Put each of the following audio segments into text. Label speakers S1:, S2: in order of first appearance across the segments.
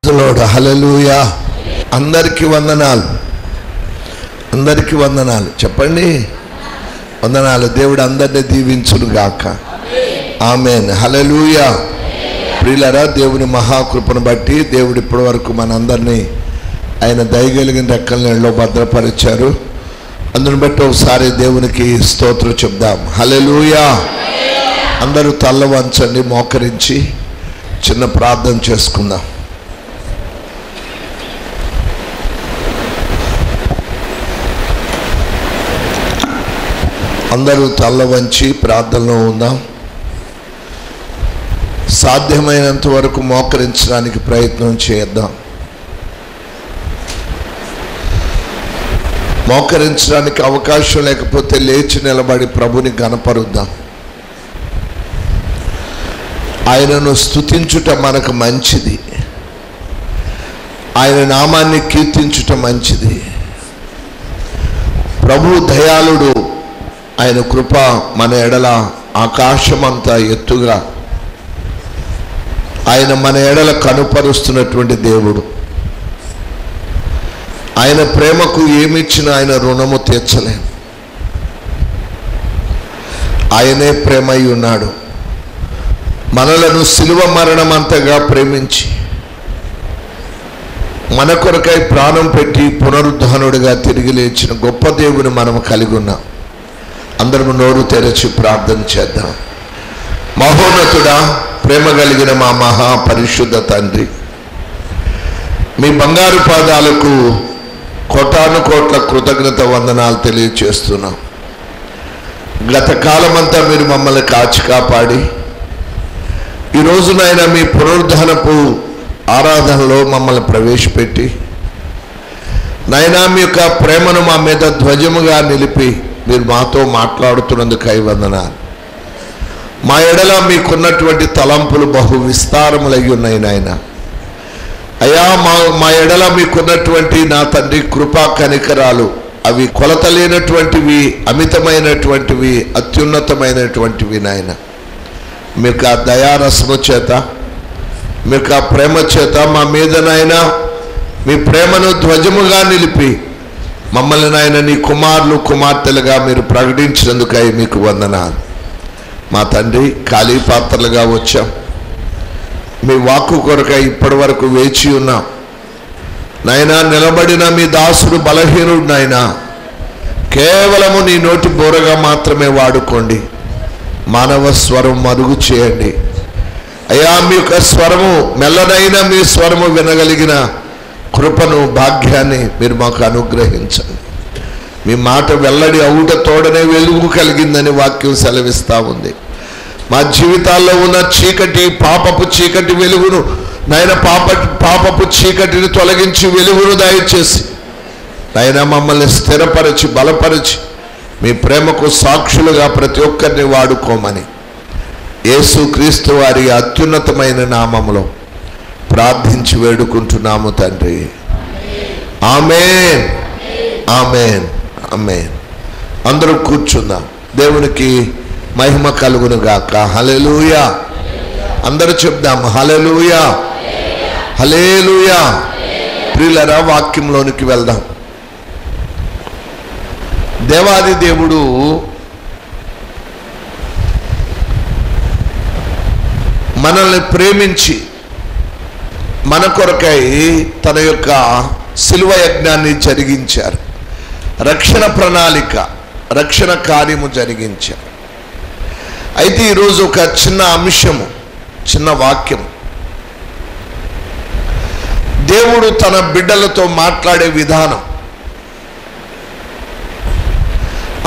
S1: The lord. హల్లెలూయా. అందరికీ వందనాలు, అందరికీ వందనాలు. చెప్పండి వందనాలు. దేవుడు అందరినీ దీవించును గాక. ఆమేన్. హల్లెలూయా. ప్రియులారా, దేవుని మహాకృపను బట్టి దేవుడు ఇప్పటి వరకు మనందరినీ ఆయన దయగలిగిన రెక్కల నీళ్ళలో భద్రపరిచారు. అందుని బట్టి ఒకసారి దేవునికి స్తోత్రం చెప్దాం. హల్లెలూయా. అందరూ తల్ల వంచండి, మోకరించి చిన్న ప్రార్థన చేసుకుందాం. అందరూ తల్ల వంచి ప్రార్థనలో ఉందాం. సాధ్యమైనంత వరకు మోకరించడానికి ప్రయత్నం చేద్దాం. మోకరించడానికి అవకాశం లేకపోతే లేచి నిలబడి ప్రభుని గణపరుద్దాం. ఆయనను స్తుతించుట మనకు మంచిది, ఆయన నామాన్ని కీర్తించుట మంచిది. ప్రభు దయాళుడు, ఆయన కృప మన ఎడల ఆకాశమంతా ఎత్తుగా ఆయన మన ఎడల కనుపరుస్తున్నటువంటి దేవుడు. ఆయన ప్రేమకు ఏమిచ్చినా ఆయన రుణము తీర్చలేం. ఆయనే ప్రేమై ఉన్నాడు. మనలను శిలువ మరణమంతగా ప్రేమించి మన కొరకై ప్రాణం పెట్టి పునరుద్ధానుడిగా తిరిగి లేచిన గొప్ప దేవుని మనం కలిగి ఉన్నాం. అందరము నోరు తెరచి ప్రార్థన చేద్దాం. మహోన్నతుడా, ప్రేమ కలిగిన మా మహాపరిశుద్ధ తండ్రి, మీ బంగారు పాదాలకు కోటాను కోట్ల కృతజ్ఞత వందనాలు తెలియచేస్తున్నాం. గత కాలమంతా మీరు మమ్మల్ని కాచి కాపాడి ఈ రోజునైనా మీ పునరుద్ధానపు ఆరాధనలో మమ్మల్ని ప్రవేశపెట్టి నైనా మీ యొక్క ప్రేమను మా మీద ధ్వజముగా నిలిపి మీరు మాతో మాట్లాడుతున్నందుకై వందనాలు. మా ఎడల మీకున్నటువంటి తలంపులు బహు విస్తారములై ఉన్నాయి నాయన. అయ్యా, మా ఎడల మీకున్నటువంటి నా తండ్రి కృపా కనికరాలు అవి కొలతలేనటువంటివి, అమితమైనటువంటివి, అత్యున్నతమైనటువంటివి నాయన. మీకు ఆ దయారసము చేత, మీకు ఆ ప్రేమ చేత మా మీద నాయన మీ ప్రేమను ధ్వజముగా నిలిపి మమ్మల్ని నాయన నీ కుమారులు కుమార్తెలుగా మీరు ప్రకటించినందుకై మీకు వందనాలు. మా తండ్రి, ఖాళీ పాత్రలుగా వచ్చాం. మీ వాక్కు కొరకై ఇప్పటి వరకు వేచి ఉన్నాం నాయనా. నిలబడిన మీ దాసుడు బలహీనుడు నాయనా, కేవలము నీ నోటి బోరగా మాత్రమే వాడుకోండి. మానవ స్వరం మరుగు చేయండి అయ్యా. మీ యొక్క స్వరము మెల్లనైన మీ స్వరము వినగలిగిన కృపను, భాగ్యాన్ని మీరు మాకు అనుగ్రహించండి. మీ మాట వెల్లడి అవుట తోడనే వెలుగు కలిగిందని వాక్యం సెలవిస్తూ ఉంది. మా జీవితాల్లో ఉన్న చీకటి, పాపపు చీకటి వెలుగును నాయన, పాపపు చీకటిని తొలగించి వెలుగును దయచేసి నాయన మమ్మల్ని స్థిరపరచి బలపరిచి మీ ప్రేమకు సాక్షులుగా ప్రతి ఒక్కరిని వాడుకోమని యేసు క్రీస్తు వారి అత్యున్నతమైన నామములో ప్రార్థించి వేడుకుంటున్నాము తండ్రి. ఆమేన్, ఆమేన్, ఆమేన్. అందరూ కూర్చుందాం. దేవునికి మహిమ కలుగును గాక. హల్లెలూయా. అందరూ చెప్దాం హల్లెలూయా, హల్లెలూయా. ప్రియులారా, వాక్యంలోనికి వెళ్దాం. దేవాది దేవుడు మనల్ని ప్రేమించి మన కొరకై తన యొక్క శిలువ యజ్ఞాన్ని జరిగించారు. రక్షణ ప్రణాళిక, రక్షణ కార్యము జరిగించారు. అయితే ఈరోజు ఒక చిన్న అంశము, చిన్న వాక్యం. దేవుడు తన బిడ్డలతో మాట్లాడే విధానం.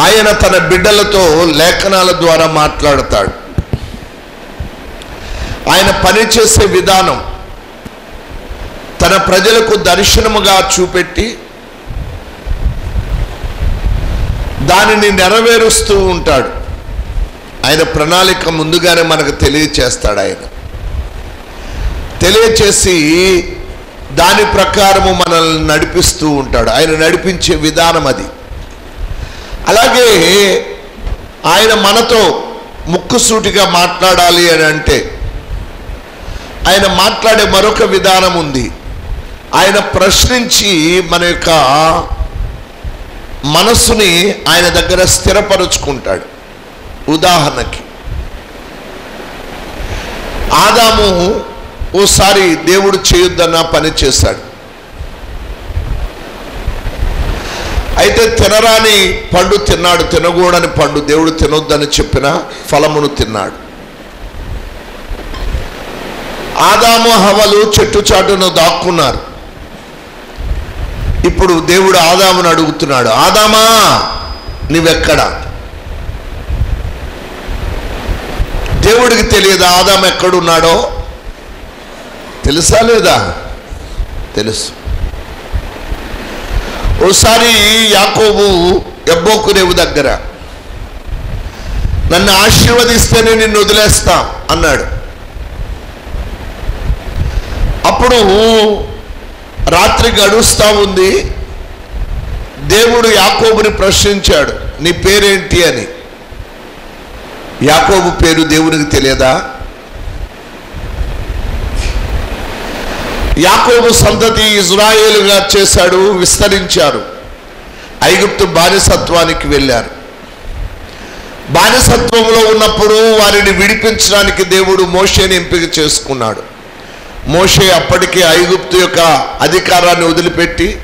S1: ఆయన తన బిడ్డలతో లేఖనాల ద్వారా మాట్లాడతాడు. ఆయన పనిచేసే విధానం తన ప్రజలకు దర్శనముగా చూపెట్టి దానిని నెరవేరుస్తూ ఉంటాడు. ఆయన ప్రణాళిక ముందుగానే మనకు తెలియచేస్తాడు. ఆయన తెలియచేసి దాని ప్రకారము మనల్ని నడిపిస్తూ ఉంటాడు. ఆయన నడిపించే విధానం అది. అలాగే ఆయన మనతో ముక్కుసూటిగా మాట్లాడాలి అని అంటే ఆయన మాట్లాడే మరొక విధానం ఉంది. ఆయన ప్రశ్నించి మన యొక్క మనస్సుని ఆయన దగ్గర స్థిరపరుచుకుంటాడు. ఉదాహరణకి ఆదాము ఓసారి దేవుడు చేయొద్దన్న పని చేశాడు. అయితే తినరాని పండు తిన్నాడు, తినకూడని పండు, దేవుడు తినొద్దని చెప్పిన ఫలమును తిన్నాడు. ఆదాము హవ్వలు చెట్టు చాటును దాక్కున్నారు. ఇప్పుడు దేవుడు ఆదామును అడుగుతున్నాడు, ఆదామా నీవెక్కడా? దేవుడికి తెలియదా ఆదాము ఎక్కడున్నాడో? తెలుసా లేదా? తెలుసు. ఓసారి యాకోబు యబ్బోకు రేవు దగ్గర నన్ను ఆశీర్వదిస్తేనే నిన్ను వదిలేస్తా అన్నాడు. అప్పుడు రాత్రి గడుస్తూ ఉంది. దేవుడు యాకోబుని ప్రశ్నించాడు, నీ పేరేంటి అని. యాకోబు పేరు దేవునికి తెలియదా? యాకోబు సంతతి ఇజ్రాయేలుగా చేశాడు, విస్తరించారు. ఐగుప్తు బానిసత్వానికి వెళ్ళారు. బానిసత్వంలో ఉన్నప్పుడు వారిని విడిపించడానికి దేవుడు మోషేని ఎంపిక చేసుకున్నాడు. మోషే అప్పటికే ఐగుప్తు యొక్క అధికారాన్ని వదిలిపెట్టి,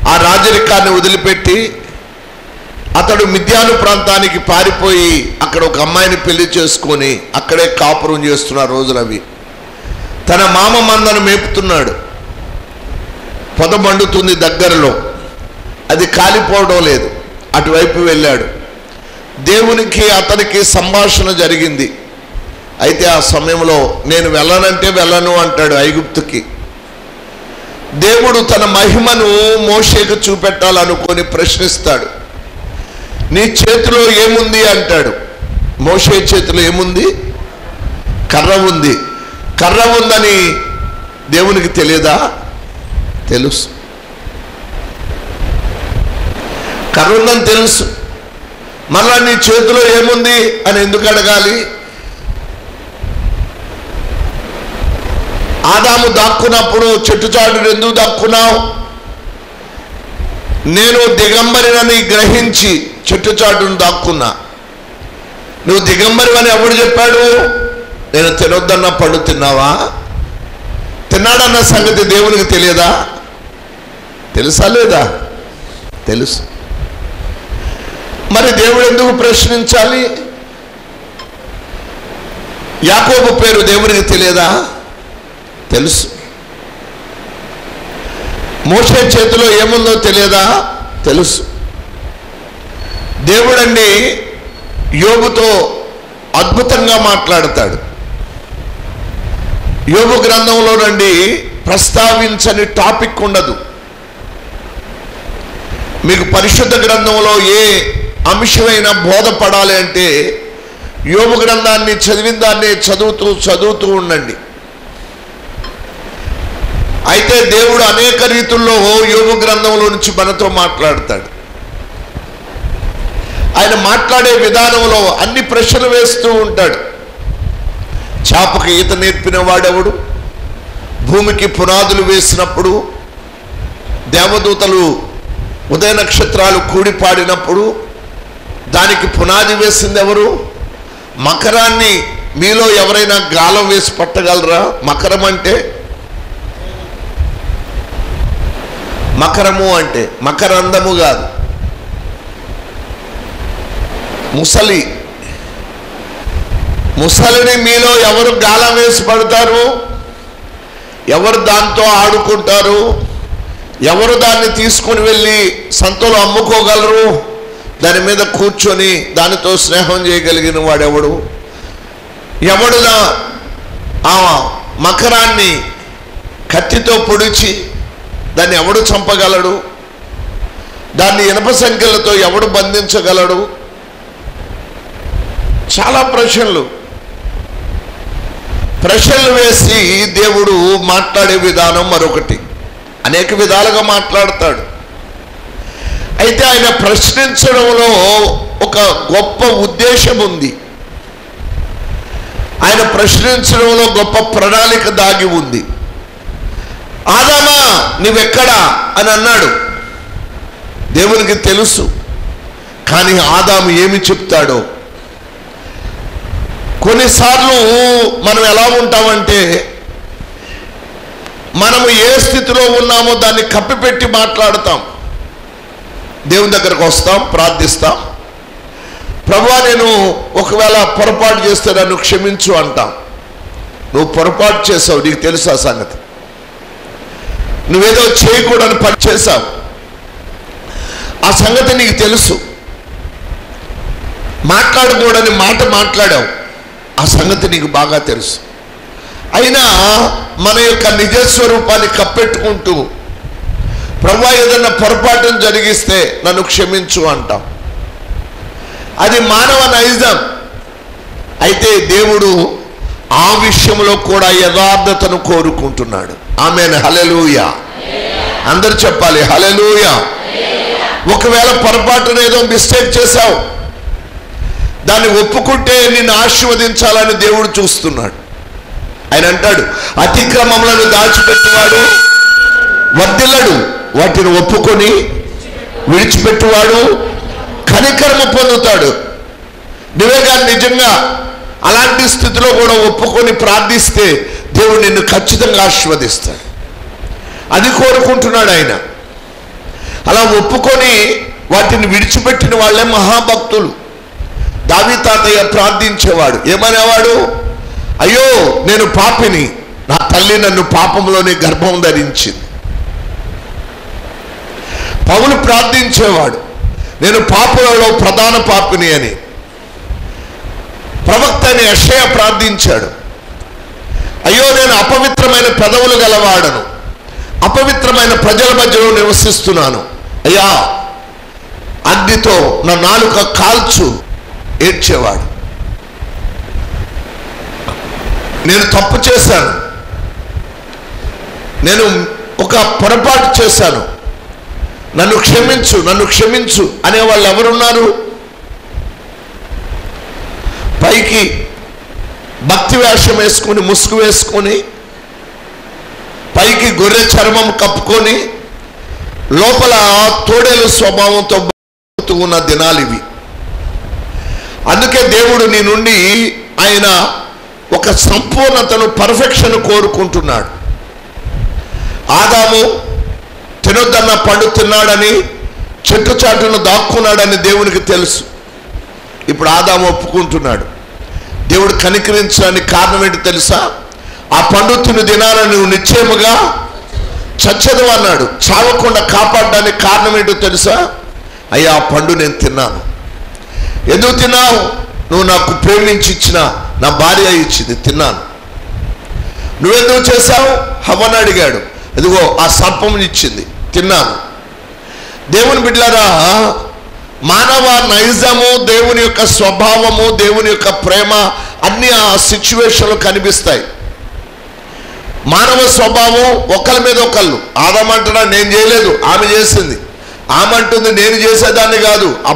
S1: ఆ రాజరికాన్ని వదిలిపెట్టి అతడు మిద్యాను ప్రాంతానికి పారిపోయి అక్కడ ఒక అమ్మాయిని పెళ్లి చేసుకొని అక్కడే కాపురం చేస్తున్న రోజులవి. తన మామ మందను మేపుతున్నాడు. పొద మండుతుంది దగ్గరలో, అది కాలిపోవడం లేదు. అటువైపు వెళ్ళాడు. దేవునికి అతనికి సంభాషణ జరిగింది. అయితే ఆ సమయంలో నేను వెళ్ళనంటే వెళ్ళను అంటాడు ఐగుప్తుకి. దేవుడు తన మహిమను మోషేకు చూపెట్టాలనుకొని ప్రశ్నిస్తాడు. నీ చేతిలో ఏముంది అంటాడు. మోషే చేతిలో ఏముంది? కర్ర ఉంది. కర్ర ఉందని దేవునికి తెలియదా? తెలుసు. కర్ర ఉందని తెలుసు. మళ్ళా నీ చేతిలో ఏముంది అని ఎందుకు అడగాలి? ఆదాము దాక్కున్నప్పుడు చెట్టు చాటును ఎందుకు దాక్కున్నావు? నేను దిగంబరినని గ్రహించి చెట్టు చాటును దాక్కున్నా. నువ్వు దిగంబరివని ఎవడు చెప్పాడు? నేను తినొద్దన్న పండు తిన్నావా? తిన్నాడన్న సంగతి దేవునికి తెలియదా? తెలుసా లేదా? తెలుసు. మరి దేవుడు ఎందుకు ప్రశ్నించాలి? యాకోబు పేరు దేవునికి తెలియదా? తెలుసు. మోషే చేతిలో ఏముందో తెలియదా? తెలుసు. దేవుడండి యోబుతో అద్భుతంగా మాట్లాడతాడు. యోబు గ్రంథంలో నుండి ప్రస్తావించని టాపిక్ ఉండదు. మీకు పరిశుద్ధ గ్రంథంలో ఏ అంశమైనా బోధపడాలి అంటే యోబు గ్రంథాన్ని చదివిన దాన్ని చదువుతూ ఉండండి. అయితే దేవుడు అనేక రీతుల్లో యోబు గ్రంథంలో నుంచి మనతో మాట్లాడతాడు. ఆయన మాట్లాడే విధానంలో అన్ని ప్రశ్నలు వేస్తూ ఉంటాడు. చేపకు ఈత నేర్పిన వాడెవడు? భూమికి పునాదులు వేసినప్పుడు, దేవదూతలు ఉదయ నక్షత్రాలు కూడి పాడినప్పుడు దానికి పునాది వేసింది ఎవరు? మకరాన్ని మీలో ఎవరైనా గాలం వేసి పట్టగలరా? మకరం అంటే, మకరము అంటే మకరందము కాదు, ముసలి. ముసలిని మీలో ఎవరు గాలం వేసి పడతారు? ఎవరు దాంతో ఆడుకుంటారు? ఎవరు దాన్ని తీసుకుని వెళ్ళి సంతలో అమ్ముకోగలరు? దాని మీద కూర్చొని దానితో స్నేహం చేయగలిగిన వాడెవడు? ఎవడు ఆ మకరాన్ని కత్తితో పొడిచి దాన్ని ఎవడు చంపగలడు? దాన్ని ఇనప సంఖ్యలతో ఎవడు బంధించగలడు? చాలా ప్రశ్నలు వేసి దేవుడు మాట్లాడే విధానం మరొకటి. అనేక విధాలుగా మాట్లాడతాడు. అయితే ఆయన ప్రశ్నించడంలో ఒక గొప్ప ఉద్దేశం ఉంది. ఆయన ప్రశ్నించడంలో గొప్ప ప్రణాళిక దాగి ఉంది. ఆదామా నీవెక్కడా అని అన్నాడు. దేవునికి తెలుసు. కానీ ఆదాము ఏమి చెప్తాడో. కొన్నిసార్లు మనం ఎలా ఉంటామంటే మనము ఏ స్థితిలో ఉన్నామో దాన్ని కప్పిపెట్టి మాట్లాడతాం. దేవుని దగ్గరకు వస్తాం, ప్రార్థిస్తాం, ప్రభువా నేను ఒకవేళ పొరపాటు చేస్తే నన్ను క్షమించు అంటాం. నువ్వు పొరపాటు చేసావు, నీకు తెలుసు ఆ సంగతి. నువ్వేదో చేయకూడని పని చేశావు, ఆ సంగతి నీకు తెలుసు. మాట్లాడకూడని మాట మాట్లాడావు, ఆ సంగతి నీకు బాగా తెలుసు. అయినా మన యొక్క నిజస్వరూపాన్ని కప్పెట్టుకుంటూ ప్రభువా ఏదన్నా పొరపాటును జరిగిస్తే నన్ను క్షమించు అంటాం. అది మానవ నైజం. అయితే దేవుడు ఆ విషయంలో కూడా యథార్థతను కోరుకుంటున్నాడు. ఆమేన్, హల్లెలూయా. అందరు చెప్పాలి హల్లెలూయా. ఒకవేళ పొరపాటున ఏదో మిస్టేక్ చేశావు, దాన్ని ఒప్పుకుంటే నిన్ను ఆశీర్వదించాలని దేవుడు చూస్తున్నాడు. ఆయన అంటాడు, అతిక్రమములను దాచిపెట్టువాడు వర్ధిల్లడు, వాటిని ఒప్పుకొని విడిచిపెట్టువాడు కనికరము పొందుతాడు. నువ్వే కానీ నిజంగా అలాంటి స్థితిలో కూడా ఒప్పుకొని ప్రార్థిస్తే దేవుడు నిన్ను ఖచ్చితంగా ఆశీర్వదిస్తాడు. అది కోరుకుంటున్నాడు ఆయన. అలా ఒప్పుకొని వాటిని విడిచిపెట్టిన వాళ్ళే మహాభక్తులు. దావీదు తాతయ్య ప్రార్థించేవాడు. ఏమనేవాడు? అయ్యో నేను పాపిని, నా తల్లి నన్ను పాపంలోనే గర్భం ధరించింది. పౌలు ప్రార్థించేవాడు, నేను పాపులలో ప్రధాన పాపిని అని. ప్రవక్త అని యెషయా ప్రార్థించాడు, అయ్యో నేను అపవిత్రమైన పెదవులు గలవాడను, అపవిత్రమైన ప్రజల మధ్యలో నివసిస్తున్నాను, అయ్యా అగ్నితో నా నాలుక కాల్చు ఏడ్చేవాడు. నేను తప్పు చేశాను, నేను ఒక పొరపాటు చేశాను, నన్ను క్షమించు, నన్ను క్షమించు అనేవాళ్ళు ఎవరున్నారు? పైకి భక్తి వేషం వేసుకొని, ముసుగు వేసుకొని, పైకి గొర్రె చర్మం కప్పుకొని, లోపల తోడేలు స్వభావంతో బతుకుతూ ఉన్న దినాలు ఇవి. అందుకే దేవుడు నీ నుండి ఆయన ఒక సంపూర్ణతను, పర్ఫెక్షన్ కోరుకుంటున్నాడు. ఆదాము తినొద్దన్న పండు తిన్నాడని, చెట్టు చాటును దాక్కున్నాడని దేవునికి తెలుసు. ఇప్పుడు ఆదాము ఒప్పుకుంటున్నాడు. దేవుడు కనికరించడానికి కారణం ఏంటి తెలుసా? ఆ పండు తిను దినాలని నువ్వు నిశ్చయముగా చచ్చదు అన్నాడు. చావకుండా కాపాడడానికి కారణం ఏంటో తెలుసా? అయ్యా ఆ పండు నేను తిన్నాను. ఎందుకు తిన్నావు? నువ్వు నాకు ప్రేమించి ఇచ్చిన నా భార్య ఇచ్చింది, తిన్నాను. నువ్వెందుకు చేశావు? హవ్వను అడిగాడు, ఇదిగో ఆ సర్పం ఇచ్చింది, తిన్నాను. దేవుని బిడ్డలారా, మానవ నైజము, దేవుని యొక్క స్వభావము, దేవుని యొక్క ప్రేమ అన్ని ఆ సిచ్యువేషన్లో కనిపిస్తాయి. మానవ స్వభావం ఒకళ్ళ మీద ఒకళ్ళు. ఆదామంటున్నా నేను చేయలేదు, ఆమె చేసింది. ఆమె అంటుంది నేను చేసేదాన్ని కాదు, ఆ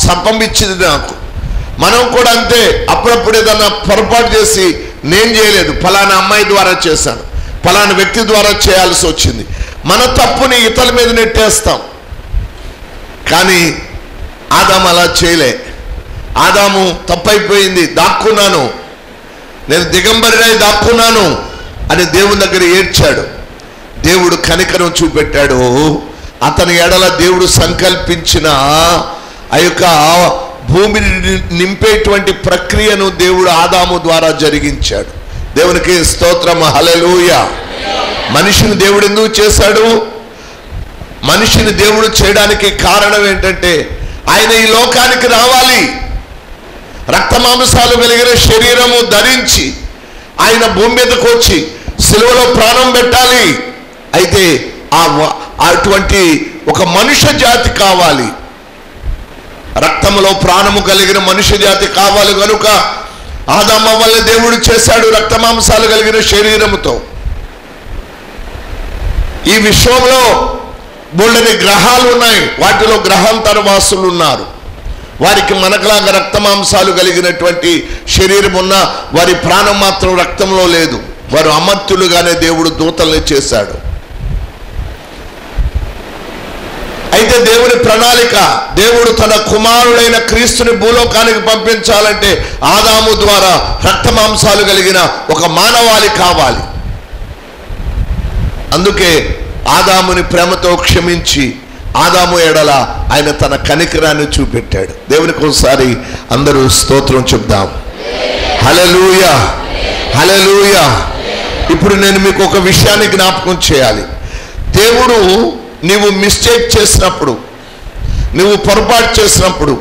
S1: సర్పం ఇచ్చింది నాకు. మనం కూడా అంతే, అప్పుడప్పుడు ఏదన్నా పొరపాటు చేసి నేను చేయలేదు, ఫలానా అమ్మాయి ద్వారా చేశాను, ఫలానా వ్యక్తి ద్వారా చేయాల్సి వచ్చింది, మన తప్పుని ఇతరుల మీద నెట్టేస్తాం. కానీ ఆదాము అలా చేయలే. ఆదాము తప్పైపోయింది, దాక్కున్నాను, నేను దిగంబరినై దాక్కున్నాను అని దేవుని దగ్గర ఏడ్చాడు. దేవుడు కనికరం చూపెట్టాడు. అతని ఎడల దేవుడు సంకల్పించిన ఆ యొక్క భూమిని నింపేటువంటి ప్రక్రియను దేవుడు ఆదాము ద్వారా జరిగించాడు. దేవునికి స్తోత్రం, హల్లెలూయా. మనిషిని దేవుడు ఎందుకు చేశాడు? మనిషిని దేవుడు చేయడానికి కారణం ఏంటంటే ఆయన ఈ లోకానికి రావాలి, రక్తమాంసాలు కలిగిన శరీరము ధరించి ఆయన భూమి మీదకి వచ్చి సిలువలో ప్రాణం పెట్టాలి. అయితే అటువంటి ఒక మనుష్య జాతి కావాలి, రక్తములో ప్రాణము కలిగిన మనుష్య జాతి కావాలి. కనుక ఆదాము వల్ల దేవుడు చేశాడు రక్తమాంసాలు కలిగిన శరీరముతో. ఈ విశ్వంలో బోల్డని గ్రహాలు ఉన్నాయి, వాటిలో గ్రహాంతర వాసులు ఉన్నారు. వారికి మనకులాగా రక్తమాంసాలు కలిగినటువంటి శరీరం ఉన్న వారి ప్రాణం మాత్రం రక్తంలో లేదు. వారు అమర్త్యులుగానే దేవుడు దూతల్ని చేశాడు. అయితే దేవుని ప్రణాళిక, దేవుడు తన కుమారుడైన క్రీస్తుని భూలోకానికి పంపించాలంటే ఆదాము ద్వారా రక్త మాంసాలు కలిగిన ఒక మానవాళి కావాలి. అందుకే ఆదాముని ప్రేమతో క్షమించి ఆదాము ఎడల ఆయన తన కనికరాన్ని చూపెట్టాడు. దేవునికి ఒకసారి అందరూ స్తోత్రం చెప్దాం. హల్లెలూయా, హల్లెలూయా. ఇప్పుడు నేను మీకు ఒక విషయాన్ని జ్ఞాపకం చేయాలి. దేవుడు నీవు మిస్టేక్ చేసినప్పుడు, నువ్వు పొరపాటు చేసినప్పుడు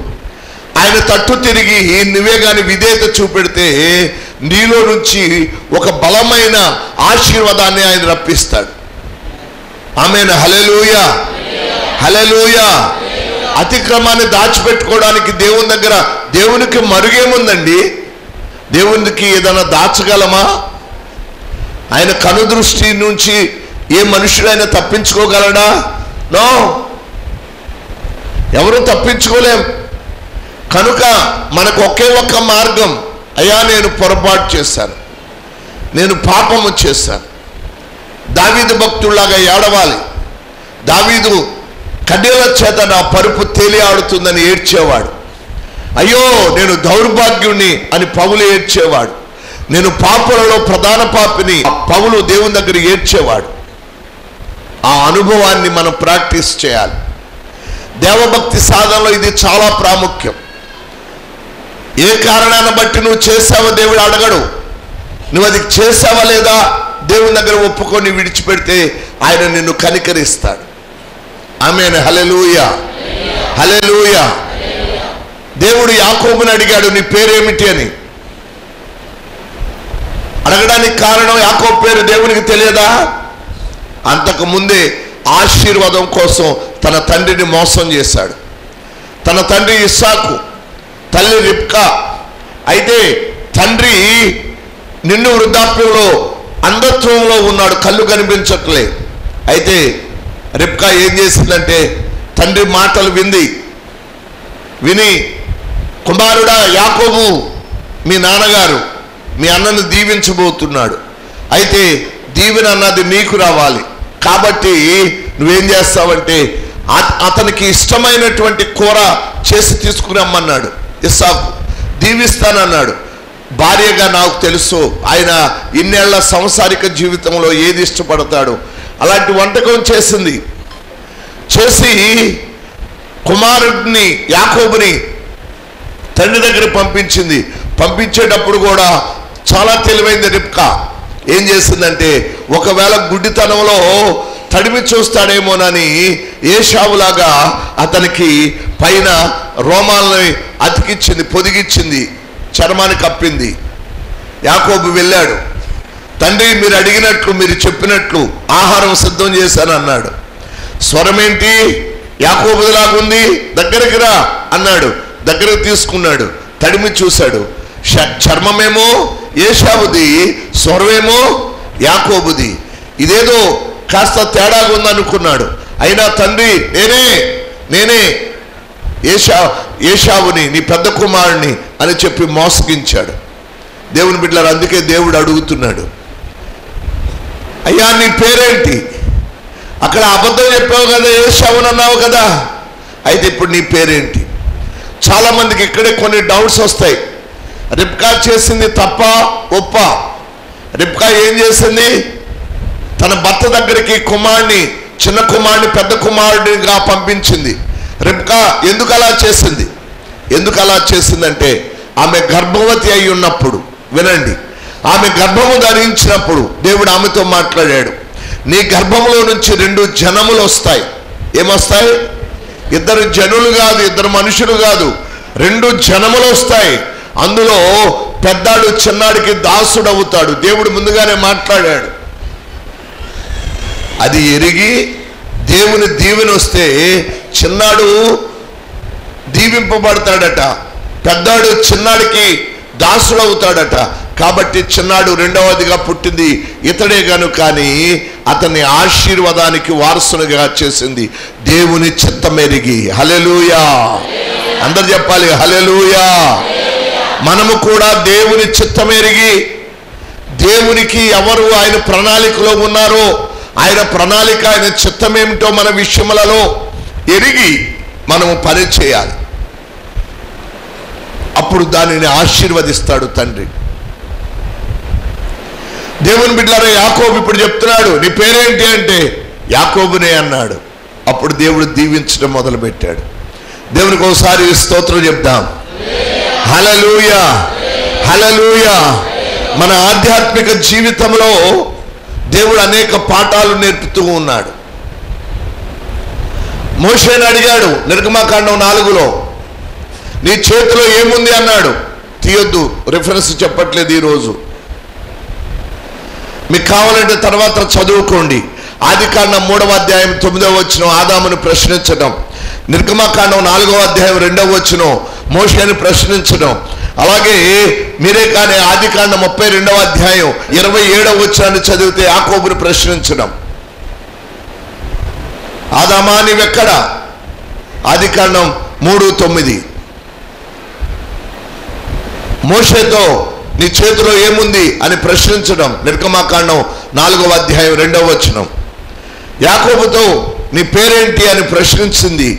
S1: ఆయన తట్టు తిరిగి నువ్వే కానీ విధేయత చూపెడితే నీలో నుంచి ఒక బలమైన ఆశీర్వాదాన్ని ఆయన రప్పిస్తాడు. ఆమేన్. హల్లెలూయా, హల్లెలూయా. అతిక్రమాన్ని దాచిపెట్టుకోవడానికి దేవుని దగ్గర దేవునికి మరుగేముందండి? దేవునికి ఏదైనా దాచగలమా? ఆయన కనుదృష్టి నుంచి ఏ మనుషుడైనా తప్పించుకోగలడా? నో, ఎవరు తప్పించుకోలేం. కనుక మనకు ఒకే ఒక్క మార్గం, అయ్యా నేను పొరపాటు చేశాను, నేను పాపము చేశాను. దావీదు భక్తుల్లాగా ఏడవాలి. దావీదు కన్నీళ్ల చేత నా పరుపు తేలి ఆడుతుందని ఏడ్చేవాడు. అయ్యో నేను దౌర్భాగ్యుణ్ణి అని పౌలు ఏడ్చేవాడు. నేను పాపులలో ప్రధాన పాపిని పౌలు దేవుని దగ్గర ఏడ్చేవాడు. ఆ అనుభవాన్ని మనం ప్రాక్టీస్ చేయాలి. దేవభక్తి సాధనలో ఇది చాలా ప్రాముఖ్యం. ఏ కారణాన్ని బట్టి నువ్వు చేసావో దేవుడు అడగడు. నువ్వు అది చేసావా లేదా దేవుని దగ్గర ఒప్పుకొని విడిచిపెడితే ఆయన నిన్ను కనికరిస్తాడు. ఆమేన్. హల్లెలూయా, హల్లెలూయా. దేవుడు యాకోబుని అడిగాడు, నీ పేరేమిటి అని. అడగడానికి కారణం యాకోబు పేరు దేవునికి తెలియదా? అంతకు ముందే ఆశీర్వాదం కోసం తన తండ్రిని మోసం చేశాడు. తన తండ్రి ఇస్సాకు, తల్లి రిబ్కా. అయితే తండ్రి నిన్ను వృద్ధాప్యంలో అంధత్వంలో ఉన్నాడు, కళ్ళు కనిపించట్లే. అయితే రిబ్కా ఏం చేసిందంటే తండ్రి మాటలు విని కుమారుడా యాకోబు, మీ నాన్నగారు మీ అన్నను దీవించబోతున్నాడు. అయితే దీవెన అన్నది నీకు రావాలి. కాబట్టి నువ్వేం చేస్తావంటే అతనికి ఇష్టమైనటువంటి కూర చేసి తీసుకురమ్మన్నాడు. ఇస్సాకు దీవిస్తానన్నాడు. భార్యగా నాకు తెలుసు ఆయన ఇన్నేళ్ల సంసారిక జీవితంలో ఏది ఇష్టపడతాడు. అలాంటి వంటకం చేసింది. చేసి కుమారుడిని యాకోబుని తండ్రి దగ్గర పంపించింది. పంపించేటప్పుడు కూడా చాలా తెలివైంది రిబ్కా. ఏం చేసిందంటే ఒకవేళ గుడ్డితనంలో తడిమి చూస్తాడేమోనని ఏశావులాగా అతనికి పైన రోమాలని అతికిచ్చింది, పొదిగిచ్చింది, చర్మాన్ని కప్పింది. యాకోబు వెళ్ళాడు. తండ్రి మీరు అడిగినట్లు మీరు చెప్పినట్లు ఆహారం సిద్ధం చేశాను అన్నాడు. స్వరమేంటి యాకోబులాగుంది, దగ్గరికి రా అన్నాడు. దగ్గరకు తీసుకున్నాడు. తడిమి చూశాడు. చర్మమేమో ఏశావుది, స్వరమేమో యాకోబుది. ఇదేదో కాస్త తేడాగా ఉందనుకున్నాడు. అయినా తండ్రి నేనే ఏశావుని, నీ పెద్ద కుమారుని అని చెప్పి మోసగించాడు. దేవుని బిడ్డలారా, అందుకే దేవుడు అడుగుతున్నాడు, అయ్యా నీ పేరేంటి? అక్కడ అబద్ధం చెప్పావు కదా, ఏశావుని అన్నావు కదా, అయితే ఇప్పుడు నీ పేరేంటి? చాలా మందికి ఇక్కడే కొన్ని డౌట్స్ వస్తాయి. రిబ్కా చేసింది తప్ప ఒప్ప? రిబ్కా ఏం చేసింది? తన భర్త దగ్గరికి కుమారుని, చిన్న కుమారుని పెద్ద కుమారుడిగా పంపించింది. రిబ్కా ఎందుకు అలా చేసింది? ఎందుకు అలా చేసిందంటే ఆమె గర్భవతి అయి ఉన్నప్పుడు, వినండి, ఆమె గర్భము ధరించినప్పుడు దేవుడు ఆమెతో మాట్లాడాడు. నీ గర్భంలో నుంచి 2 జనములు వస్తాయి. ఏమొస్తాయి? 2 జనులు కాదు, 2 మనుషులు కాదు, 2 జనములు వస్తాయి. అందులో పెద్దాడు చిన్నాడికి దాసుడవుతాడు. దేవుడు ముందుగానే మాట్లాడాడు. అది ఎరిగి దేవుని దీవెన వస్తే చిన్నాడు దీవింపబడతాడట, పెద్దాడు చిన్నాడికి దాసుడవుతాడట. కాబట్టి చిన్నాడు రెండవదిగా పుట్టింది ఇతడే గాను, కానీ అతన్ని ఆశీర్వాదానికి వారసునిగా చేసింది దేవుని చిత్తమెరిగి. హల్లెలూయా, అందరు చెప్పాలి హల్లెలూయా. మనము కూడా దేవుని చిత్తమెరిగి, దేవునికి ఎవరు ఆయన ప్రణాళికలో ఉన్నారో, ఆయన ప్రణాళిక, ఆయన చిత్తమేమిటో మన విషయములలో ఎరిగి మనము పని చేయాలి. అప్పుడు దానిని ఆశీర్వదిస్తాడు తండ్రి. దేవుని బిడ్డలారా, యాకోబు ఇప్పుడు చెప్తున్నాడు, నీ పేరేంటి అంటే యాకోబునే అన్నాడు. అప్పుడు దేవుడు దీవించడం మొదలుపెట్టాడు. దేవునికి ఒకసారి స్తోత్రం చెప్దాం. హల్లెలూయా, హల్లెలూయా. మన ఆధ్యాత్మిక జీవితంలో దేవుడు అనేక పాఠాలు నేర్పుతూ ఉన్నాడు. మోషేని అడిగాడు నిర్గమకాండం 4లో, నీ చేతిలో ఏముంది అన్నాడు. తీయొద్దు, రిఫరెన్స్ చెప్పట్లేదు ఈరోజు, మీకు కావాలంటే తర్వాత చదువుకోండి. ఆదికాండం 3వ అధ్యాయం 9వ వచనం ఆదామును ప్రశ్నించడం, నిర్గమకాండం 4వ అధ్యాయం 2వ వచనం మోషేని ప్రశ్నించడం, అలాగే మీరే కానీ ఆదికాండం 32వ అధ్యాయం 27వ వచనాన్ని చదివితే యాకోబుని ప్రశ్నించడం. ఆదామా నీవెక్కడ? ఆదికాండం 3:9. మోషేతో నీ చేతిలో ఏముంది అని ప్రశ్నించడం, నిర్గమకాండం 4వ అధ్యాయం 2వ వచనం. యాకోబుతో నీ పేరేంటి అని ప్రశ్నించింది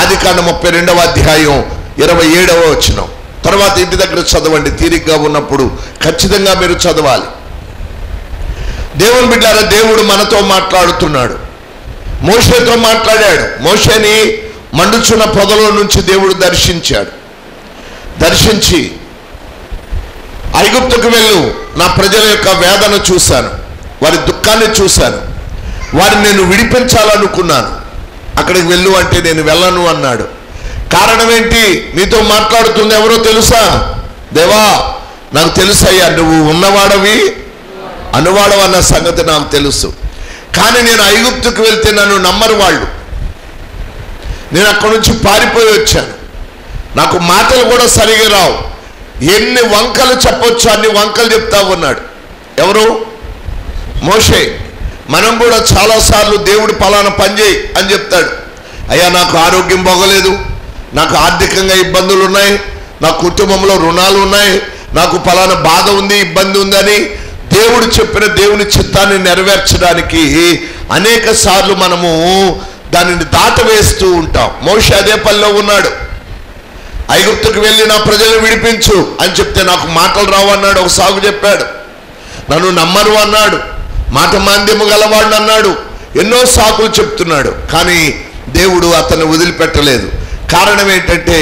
S1: ఆదికాండం 32వ అధ్యాయం 27వ వచనం. తర్వాత ఇంటి దగ్గర చదవండి, తీరిగ్గా ఉన్నప్పుడు ఖచ్చితంగా మీరు చదవాలి. దేవుని బిడ్డలారా, దేవుడు మనతో మాట్లాడుతున్నాడు. మోషేతో మాట్లాడాడు. మోషేని మండుచున్న పొదలో నుంచి దేవుడు దర్శించాడు. దర్శించి ఐగుప్తుకు వెళ్ళు, నా ప్రజల యొక్క వేదన చూశాను, వారి దుఃఖాన్ని చూశాను, వారిని నేను విడిపించాలనుకున్నాను, అక్కడికి వెళ్ళు అంటే నేను వెళ్ళను అన్నాడు. కారణం ఏంటి? నీతో మాట్లాడుతుంది ఎవరో తెలుసా? దేవా, నాకు తెలుసయ్యా, నువ్వు ఉన్నవాడవి అనువాడవు అన్న సంగతి నాకు తెలుసు. కానీ నేను ఐగుప్తుకు వెళ్తే నన్ను నమ్మరు వాళ్ళు. నేను అక్కడి నుంచి పారిపోయి వచ్చాను, నాకు మాటలు కూడా సరిగా రావు, ఎన్ని వంకలు చెప్పొచ్చు అన్ని వంకలు చెప్తా ఉన్నాడు. ఎవరు? మోషే. మనం కూడా చాలాసార్లు దేవుడు పలానా పని చేయి అని చెప్తాడు. అయ్యా, నాకు ఆరోగ్యం బాగోలేదు, నాకు ఆర్థికంగా ఇబ్బందులు ఉన్నాయి, నా కుటుంబంలో రుణాలు ఉన్నాయి, నాకు పలానా బాధ ఉంది, ఇబ్బంది ఉందని దేవుడు చెప్పిన దేవుని చిత్తాన్ని నెరవేర్చడానికి అనేక సార్లు మనము దానిని దాటవేస్తూ ఉంటాం. మోషే అదే పనిలో ఉన్నాడు. ఐగుప్తుకు వెళ్ళి నా ప్రజలను విడిపించు అని చెప్తే నాకు మాటలు రావు అన్నాడు, ఒక సాగు చెప్పాడు. నన్ను నమ్మరు అన్నాడు, మాట మాంద్యము గలవాడు అన్నాడు, ఎన్నో సాకులు చెప్తున్నాడు. కానీ దేవుడు అతన్ని వదిలిపెట్టలేదు. కారణం ఏంటంటే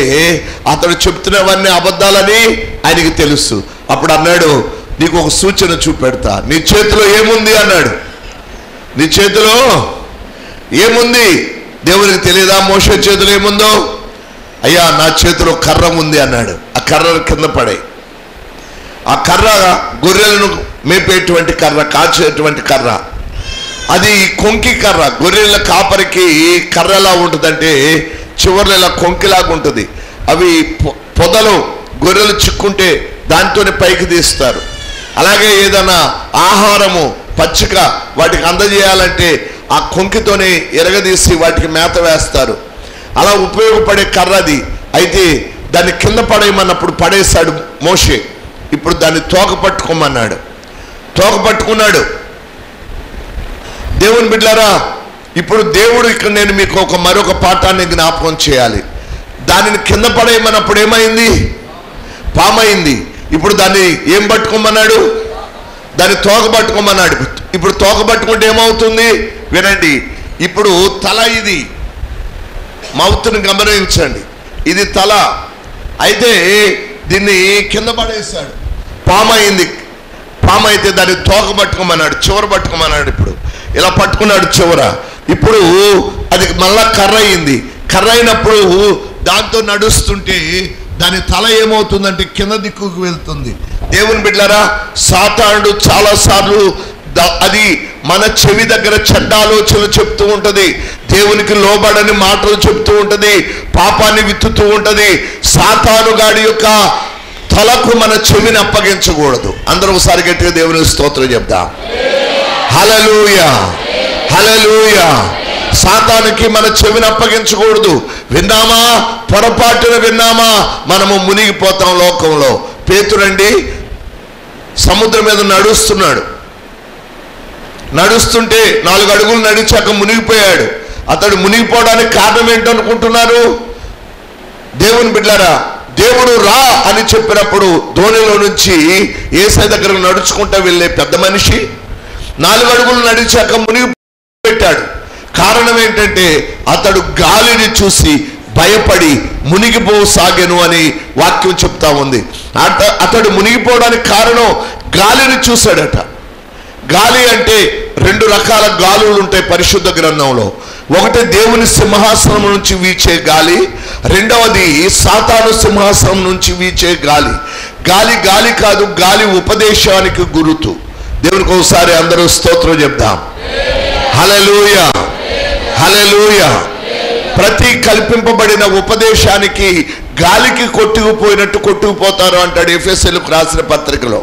S1: అతడు చెప్తున్నవన్నీ అబద్ధాలని ఆయనకి తెలుసు. అప్పుడు అన్నాడు, నీకు ఒక సూచన చూపెడతా, నీ చేతిలో ఏముంది అన్నాడు. నీ చేతిలో ఏముంది? దేవునికి తెలియదా మోషే చేతిలో ఏముందో? అయ్యా, నా చేతిలో కర్ర ఉంది అన్నాడు. ఆ కర్ర కింద పడే, ఆ కర్ర గొర్రెలను మేపేటువంటి కర్ర, కాచేటువంటి కర్ర. అది కొంకి కర్ర. గొర్రెల కాపరికి కర్ర ఎలా ఉంటుందంటే చివర్లో ఇలా కొంకిలాగా ఉంటుంది. అవి పొదలు గొర్రెలు చిక్కుంటే దాంతోనే పైకి తీస్తారు. అలాగే ఏదైనా ఆహారము పచ్చిక వాటికి అందజేయాలంటే ఆ కొంకితోనే ఎరగదీసి వాటికి మేత వేస్తారు. అలా ఉపయోగపడే కర్రది. అయితే దాన్ని కింద పడేయమన్నప్పుడు పడేశాడు మోషే. ఇప్పుడు దాన్ని తోక పట్టుకోమన్నాడు, తోక పట్టుకున్నాడు. దేవుని బిడ్డలారా, ఇప్పుడు దేవుడు ఇక్కడ నేను మీకు మరొక పాఠాన్ని జ్ఞాపకం చేయాలి. దానిని కింద పడేయమన్నప్పుడు ఏమైంది? పామైంది. ఇప్పుడు దాన్ని ఏం పట్టుకోమన్నాడు? దాన్ని తోక పట్టుకోమన్నాడు. ఇప్పుడు తోక పట్టుకుంటే ఏమవుతుంది? వినండి, ఇప్పుడు తల, ఇది మౌత్ని గమనించండి, ఇది తల. అయితే దీన్ని కింద పడేశాడు, పామైంది. పామైతే దాన్ని తోక పట్టుకోమన్నాడు, చివర పట్టుకోమన్నాడు. ఇప్పుడు ఇలా పట్టుకున్నాడు చివర. ఇప్పుడు అది మళ్ళా కర్ర అయింది. కర్ర అయినప్పుడు దాంతో నడుస్తుంటే దాని తల ఏమవుతుందంటే కింద దిక్కుకు వెళ్తుంది. దేవుని బిడ్డలారా, సాతానుడు చాలాసార్లు అది మన చెవి దగ్గర చెడ్డ ఆలోచనలు చెప్తూ ఉంటుంది, దేవునికి లోబడని మాటలు చెప్తూ ఉంటుంది, పాపాన్ని విత్తుతూ ఉంటుంది. సాతానుగాడి యొక్క తలకు మన చెవిని అప్పగించకూడదు. అందరూ ఒకసారి గట్టిగా దేవునికి స్తోత్రం చెప్దాం. హల్లెలూయా, హల్లెలూయా. సాతానుకి మన చెవిని అప్పగించకూడదు. విన్నామా, పొరపాటున విన్నామా, మనము మునిగిపోతాం లోకంలో. పేతురండి సముద్రం మీద నడుస్తున్నాడు. నడుస్తుంటే 4 అడుగులు నడిచాక మునిగిపోయాడు. అతడు మునిగిపోవడానికి కారణం ఏంటనుకుంటున్నారు? దేవుని బిడ్డలారా, దేవుడు రా అని చెప్పినప్పుడు ధోనిలో నుంచి యేసయ్య దగ్గరకు నడుచుకుంటూ వెళ్ళే పెద్ద మనిషి 4 అడుగులు నడిచాక మునిగి పెట్టాడు. కారణం ఏంటంటే అతడు గాలిని చూసి భయపడి మునిగిపోసాగెను అని వాక్యం చెప్తా ఉంది. అతడు మునిగిపోవడానికి కారణం గాలిని చూశాడట. గాలి అంటే 2 రకాల గాలులు ఉంటాయి పరిశుద్ధ గ్రంథంలో. ఒకటి దేవుని సింహాసనం నుంచి వీచే గాలి, రెండవది సాతాను సింహాసనం నుంచి వీచే గాలి. గాలి గాలి కాదు, గాలి ఉపదేశానికి గురుతు. దేవునికి ఒకసారి అందరూ స్తోత్రం చెప్దాం. హల్లెలూయా, హల్లెలూయా. ప్రతి కల్పింపబడిన ఉపదేశానికి గాలికి కొట్టుకుపోయినట్టు కొట్టుకుపోతారు అంటాడు ఎఫెసీయులకు రాసిన పత్రికలో.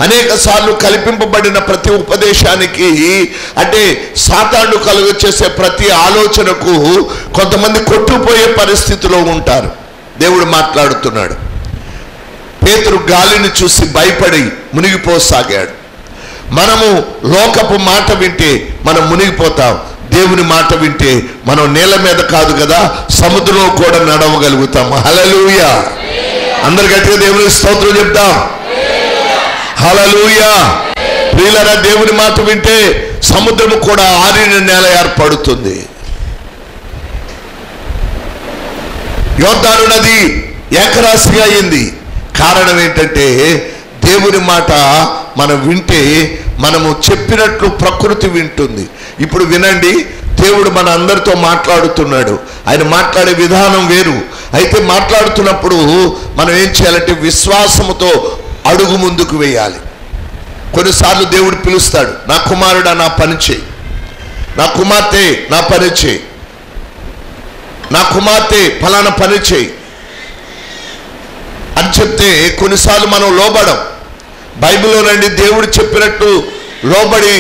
S1: అనేక సార్లు కల్పింపబడిన ప్రతి ఉపదేశానికి అంటే సాతాను కలుగ చేసే ప్రతి ఆలోచనకు కొంతమంది కొట్టుకుపోయే పరిస్థితిలో ఉంటారు. దేవుడు మాట్లాడుతున్నాడు. పేతురు గాలిని చూసి భయపడి మునిగిపోసాగాడు. మనము లోకపు మాట వింటే మనం మునిగిపోతాం. దేవుని మాట వింటే మనం నేల మీద కాదు కదా, సముద్రంలో కూడా నడవగలుగుతాం. హల్లెలూయా. అందరు గట్టిగా దేవుని స్తోత్రం చెప్తాం. హల్లెలూయా. ప్రియులారా, దేవుని మాట వింటే సముద్రము కూడా ఆరిన నేల ఏర్పడుతుంది. యోర్దాను నది ఏకరాశిగా అయింది. కారణం ఏంటంటే దేవుని మాట మనం వింటే మనము చెప్పినట్లు ప్రకృతి వింటుంది. ఇప్పుడు వినండి, దేవుడు మన అందరితో మాట్లాడుతున్నాడు. ఆయన మాట్లాడే విధానం వేరు. అయితే మాట్లాడుతున్నప్పుడు మనం ఏం చేయాలంటే విశ్వాసముతో అడుగు ముందుకు వేయాలి. కొన్నిసార్లు దేవుడు పిలుస్తాడు, నా కుమారుడా నా పని చేయి, నా కుమార్తె నా పని చేయి, నా కుమార్తె ఫలానా పని చేయి అని చెప్తే కొన్నిసార్లు మనం లోబడం. బైబిల్లో రండి, దేవుడు చెప్పినట్టు లోబడి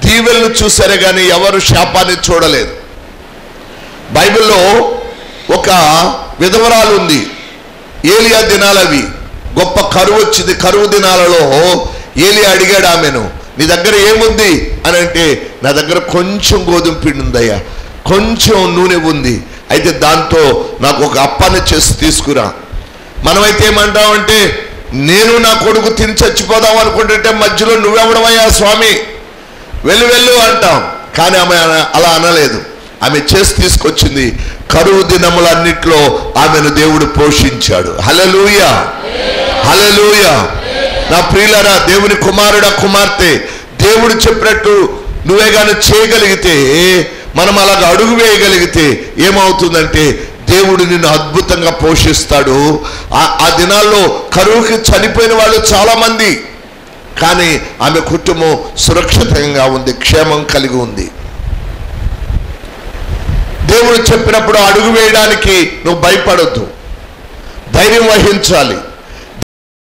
S1: దీవెలను చూసారే కానీ ఎవరు శాపాన్ని చూడలేదు. బైబిల్లో ఒక విధవరాలు ఉంది. ఏలియా దినాలవి, గొప్ప కరువు వచ్చింది. కరువు దినాలలో ఏలియా అడిగాడు ఆమెను, నీ దగ్గర ఏముంది అని అంటే, నా దగ్గర కొంచెం గోధుమ పిండి ఉందయ్యా, కొంచెం నూనె ఉంది, అయితే దాంతో నాకు ఒక అప్పాన్ని చేసి తీసుకురా. మనమైతే ఏమంటామంటే, నేను నా కొడుకు తిని చచ్చిపోదాం అనుకుంటుంటే మధ్యలో నువ్వెవడమయ్యా స్వామి, వెళ్ళు వెళ్ళు అంటాం. కానీ ఆమె అలా అనలేదు. ఆమె చేసి తీసుకొచ్చింది. కరువు దినములన్నిట్లో ఆమెను దేవుడు పోషించాడు. హల్లెలూయా, హల్లెలూయా. నా ప్రియులారా, దేవుని కుమారుడా కుమార్తె, దేవుడు చెప్పినట్టు నువ్వే కానీ చేయగలిగితే, మనం అలాగ అడుగు వేయగలిగితే ఏమవుతుందంటే దేవుడు నిన్ను అద్భుతంగా పోషిస్తాడు. ఆ దినాల్లో కరువుకి చనిపోయిన వాళ్ళు చాలా మంది, కానీ ఆమె కుటుంబం సురక్షితంగా ఉంది, క్షేమం కలిగి ఉంది. దేవుడు చెప్పినప్పుడు అడుగు వేయడానికి నువ్వు భయపడొద్దు, ధైర్యం వహించాలి.